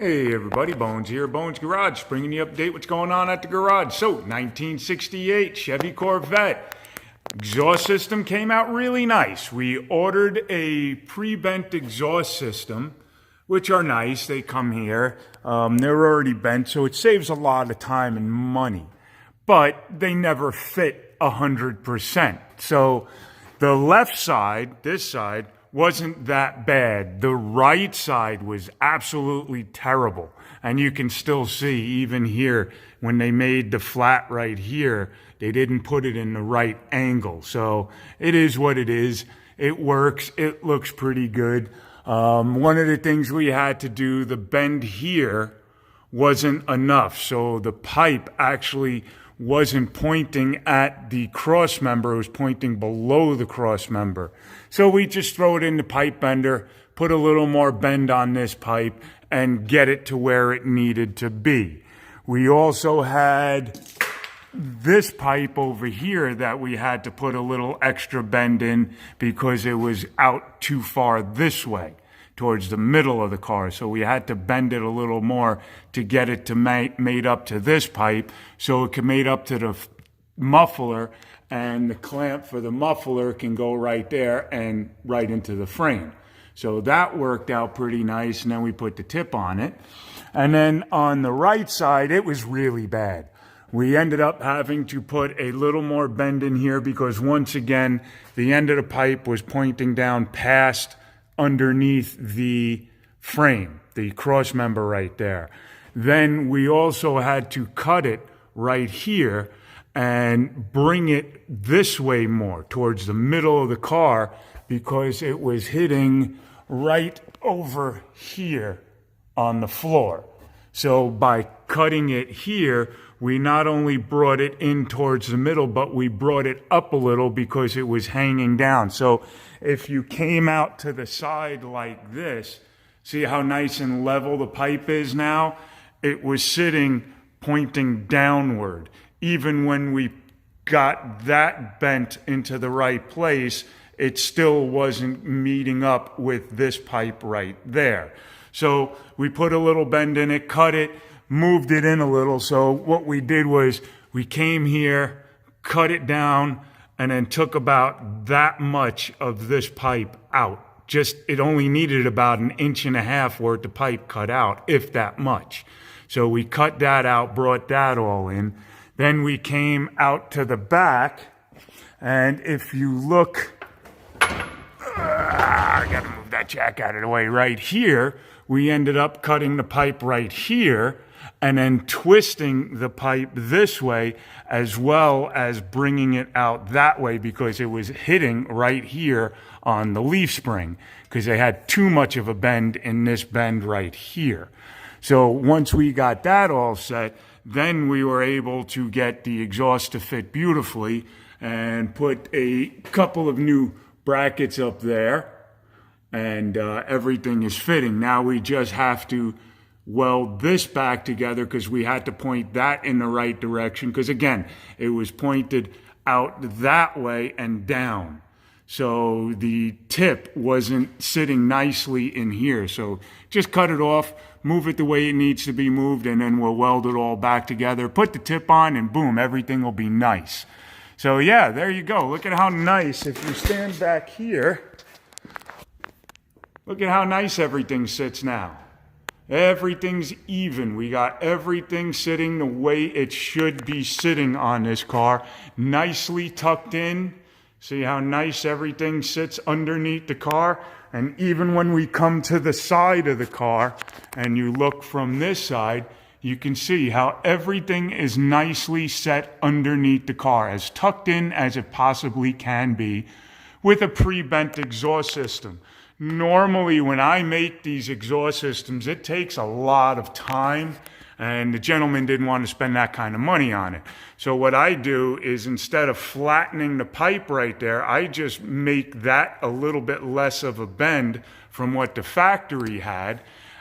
Hey everybody, Bones here, Bones Garage, bringing you update what's going on at the garage. So, 1968 Chevy Corvette. Exhaust system came out really nice. We ordered a pre-bent exhaust system, which are nice. They come here. They're already bent, so it saves a lot of time and money. But they never fit 100%. So, the left side, this side, wasn't that bad. The right side was absolutely terrible. And you can still see, even here, when they made the flat right here, they didn't put it in the right angle. So it is what it is. It works. It looks pretty good. One of the things we had to do, the bend here wasn't enough. So the pipe actually wasn't pointing at the cross member, it was pointing below the cross member. So we just throw it in the pipe bender, put a little more bend on this pipe, and get it to where it needed to be. We also had this pipe over here that we had to put a little extra bend in because it was out too far this way, towards the middle of the car. So we had to bend it a little more to get it to made up to this pipe so it can made up to the muffler, and the clamp for the muffler can go right there and right into the frame. So that worked out pretty nice, and then we put the tip on it. And then on the right side, it was really bad. We ended up having to put a little more bend in here because once again, the end of the pipe was pointing down past underneath the frame, the cross member right there. Then we also had to cut it right here and bring it this way more towards the middle of the car because it was hitting right over here on the floor. So by cutting it here, we not only brought it in towards the middle, but we brought it up a little because it was hanging down. So if you came out to the side like this, see how nice and level the pipe is now? It was sitting pointing downward. Even when we got that bent into the right place, it still wasn't meeting up with this pipe right there. So we put a little bend in it, cut it, moved it in a little. So what we did was we came here, cut it down, and then took about that much of this pipe out. Just, it only needed about 1.5 inches worth of pipe cut out, if that much. So we cut that out, brought that all in. Then we came out to the back, and if you look, I gotta move that jack out of the way. Right here, we ended up cutting the pipe right here, and then twisting the pipe this way, as well as bringing it out that way because it was hitting right here on the leaf spring because they had too much of a bend in this bend right here. So once we got that all set, then we were able to get the exhaust to fit beautifully and put a couple of new brackets up there, and everything is fitting. Now we just have to weld this back together because we had to point that in the right direction because again, it was pointed out that way and down. So the tip wasn't sitting nicely in here. So just cut it off, move it the way it needs to be moved, and then we'll weld it all back together. Put the tip on and boom, everything will be nice. So yeah, there you go. Look at how nice, if you stand back here, look at how nice everything sits now. Everything's even. We got everything sitting the way it should be sitting on this car. Nicely tucked in. See how nice everything sits underneath the car? And even when we come to the side of the car and you look from this side, you can see how everything is nicely set underneath the car, as tucked in as it possibly can be with a pre-bent exhaust system. Normally, when I make these exhaust systems, it takes a lot of time, and the gentleman didn't want to spend that kind of money on it. So what I do is instead of flattening the pipe right there, I just make that a little bit less of a bend from what the factory had.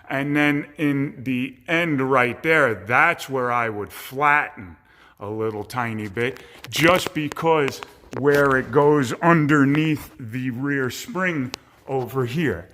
And then in the end right there, that's where I would flatten a little tiny bit, just because where it goes underneath the rear spring over here.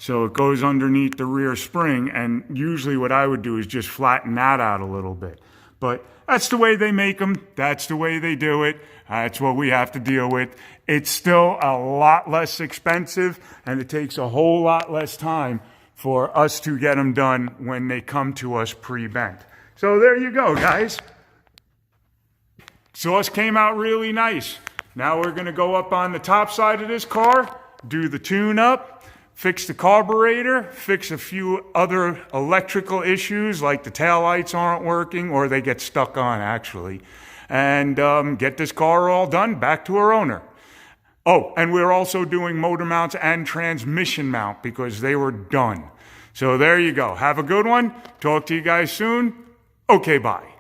So it goes underneath the rear spring, and usually what I would do is just flatten that out a little bit. But that's the way they make them. That's the way they do it. That's what we have to deal with. It's still a lot less expensive, and it takes a whole lot less time for us to get them done when they come to us pre-bent. So there you go, guys. Exhaust came out really nice. Now we're going to go up on the top side of this car, do the tune-up, fix the carburetor, fix a few other electrical issues like the taillights aren't working or they get stuck on actually, and get this car all done back to our owner. Oh, and we're also doing motor mounts and transmission mount because they were done. So there you go. Have a good one. Talk to you guys soon. Okay, bye.